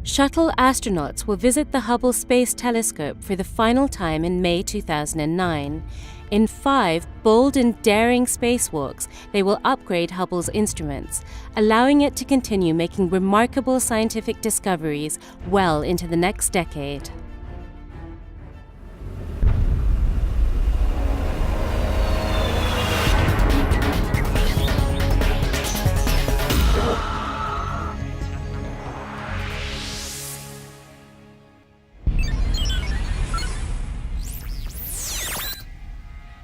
Shuttle astronauts will visit the Hubble Space Telescope for the final time in May 2009. In 5 bold and daring spacewalks, they will upgrade Hubble's instruments, allowing it to continue making remarkable scientific discoveries well into the next decade.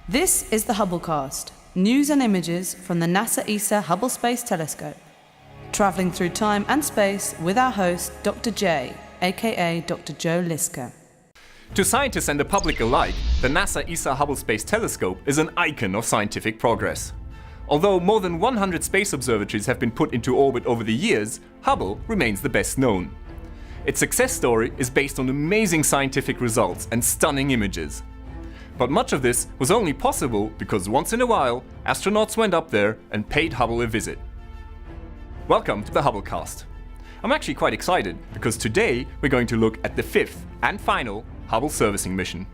This is the Hubblecast, news and images from the NASA ESA Hubble Space Telescope. Travelling through time and space with our host, Dr. J, aka Dr. Joe Liska. To scientists and the public alike, the NASA ESA Hubble Space Telescope is an icon of scientific progress. Although more than 100 space observatories have been put into orbit over the years, Hubble remains the best known. Its success story is based on amazing scientific results and stunning images. But much of this was only possible because once in a while, astronauts went up there and paid Hubble a visit. Welcome to the Hubblecast. I'm actually quite excited because today we're going to look at the 5th and final Hubble servicing mission.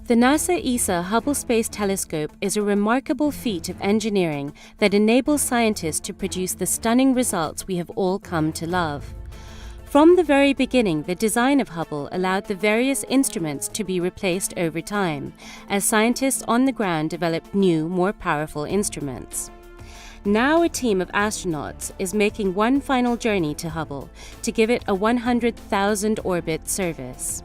The NASA ESA Hubble Space Telescope is a remarkable feat of engineering that enables scientists to produce the stunning results we have all come to love. From the very beginning, the design of Hubble allowed the various instruments to be replaced over time, as scientists on the ground developed new, more powerful instruments. Now a team of astronauts is making one final journey to Hubble to give it a 100,000 orbit service.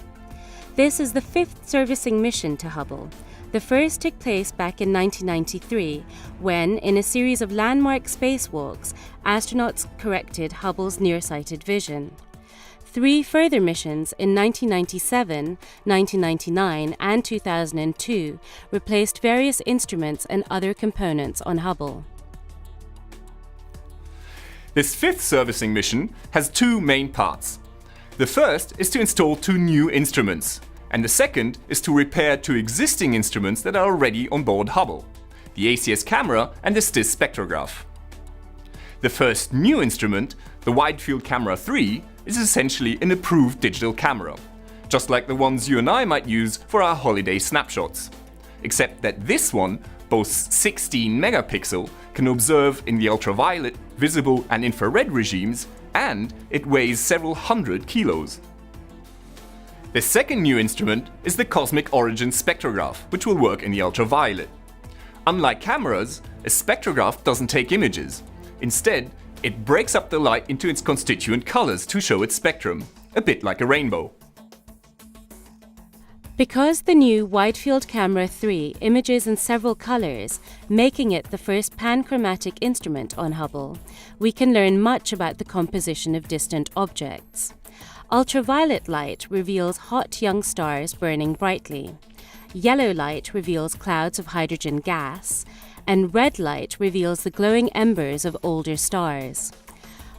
This is the 5th servicing mission to Hubble. The first took place back in 1993, when, in a series of landmark spacewalks, astronauts corrected Hubble's nearsighted vision. 3 further missions in 1997, 1999, and 2002 replaced various instruments and other components on Hubble. This 5th servicing mission has 2 main parts. The first is to install 2 new instruments, and the second is to repair 2 existing instruments that are already on board Hubble, the ACS camera and the STIS spectrograph. The first new instrument, the Wide Field Camera 3, is essentially an approved digital camera, just like the ones you and I might use for our holiday snapshots. Except that this one boasts 16 megapixel, can observe in the ultraviolet, visible and infrared regimes, and it weighs several hundred kilos. The second new instrument is the Cosmic Origin spectrograph, which will work in the ultraviolet. Unlike cameras, a spectrograph doesn't take images. Instead, it breaks up the light into its constituent colors to show its spectrum, a bit like a rainbow. Because the new Wide Field Camera 3 images in several colors, making it the first panchromatic instrument on Hubble, we can learn much about the composition of distant objects. Ultraviolet light reveals hot young stars burning brightly. Yellow light reveals clouds of hydrogen gas, and red light reveals the glowing embers of older stars.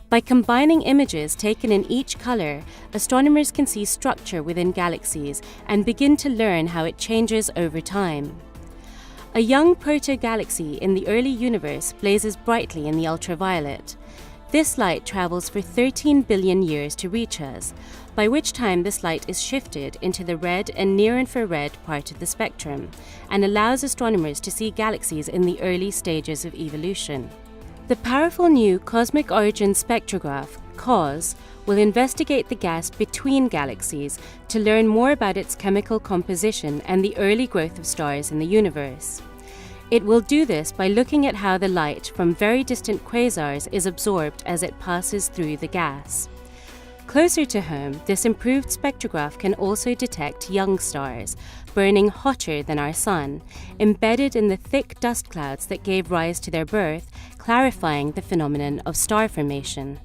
By combining images taken in each color, astronomers can see structure within galaxies and begin to learn how it changes over time. A young proto-galaxy in the early universe blazes brightly in the ultraviolet. This light travels for 13 billion years to reach us, by which time this light is shifted into the red and near-infrared part of the spectrum, and allows astronomers to see galaxies in the early stages of evolution. The powerful new Cosmic Origin spectrograph, COS, will investigate the gas between galaxies to learn more about its chemical composition and the early growth of stars in the universe. It will do this by looking at how the light from very distant quasars is absorbed as it passes through the gas. Closer to home, this improved spectrograph can also detect young stars, burning hotter than our Sun, embedded in the thick dust clouds that gave rise to their birth, clarifying the phenomenon of star formation.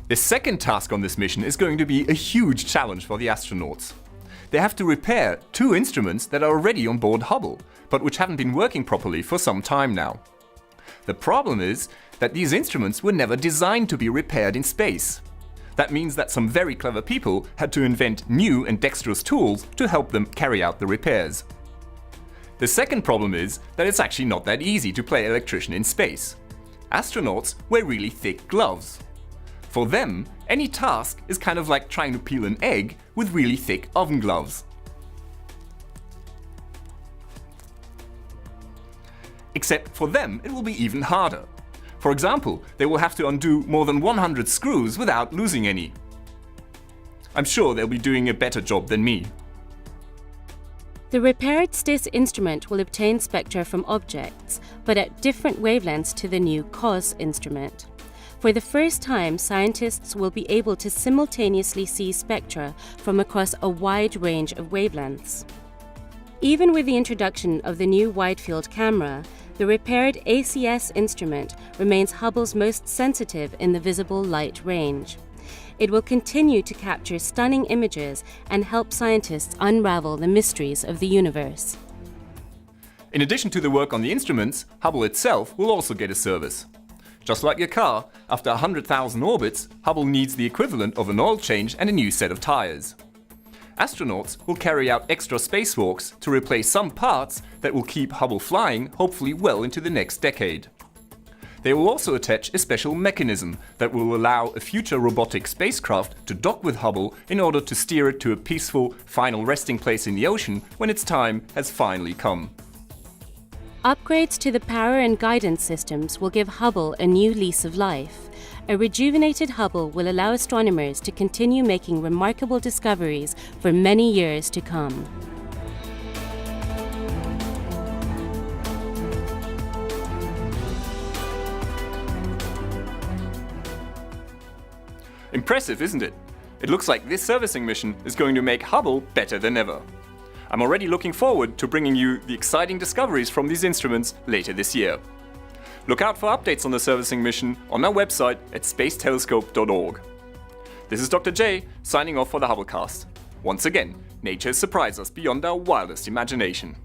The second task on this mission is going to be a huge challenge for the astronauts. They have to repair 2 instruments that are already on board Hubble, but which haven't been working properly for some time now. The problem is that these instruments were never designed to be repaired in space. That means that some very clever people had to invent new and dexterous tools to help them carry out the repairs. The second problem is that it's actually not that easy to play electrician in space. Astronauts wear really thick gloves. For them, any task is kind of like trying to peel an egg with really thick oven gloves. Except for them, it will be even harder. For example, they will have to undo more than 100 screws without losing any. I'm sure they'll be doing a better job than me. The repaired STIS instrument will obtain spectra from objects, but at different wavelengths to the new COS instrument. For the first time, scientists will be able to simultaneously see spectra from across a wide range of wavelengths. Even with the introduction of the new wide-field camera, the repaired ACS instrument remains Hubble's most sensitive in the visible light range. It will continue to capture stunning images and help scientists unravel the mysteries of the universe. In addition to the work on the instruments, Hubble itself will also get a service. Just like your car, after 100,000 orbits, Hubble needs the equivalent of an oil change and a new set of tires. Astronauts will carry out extra spacewalks to replace some parts that will keep Hubble flying, hopefully well into the next decade. They will also attach a special mechanism that will allow a future robotic spacecraft to dock with Hubble in order to steer it to a peaceful, final resting place in the ocean when its time has finally come. Upgrades to the power and guidance systems will give Hubble a new lease of life. A rejuvenated Hubble will allow astronomers to continue making remarkable discoveries for many years to come. Impressive, isn't it? It looks like this servicing mission is going to make Hubble better than ever. I'm already looking forward to bringing you the exciting discoveries from these instruments later this year. Look out for updates on the servicing mission on our website at spacetoLescope.org. This is Dr. J signing off for the Hubblecast. Once again, nature has surprised us beyond our wildest imagination.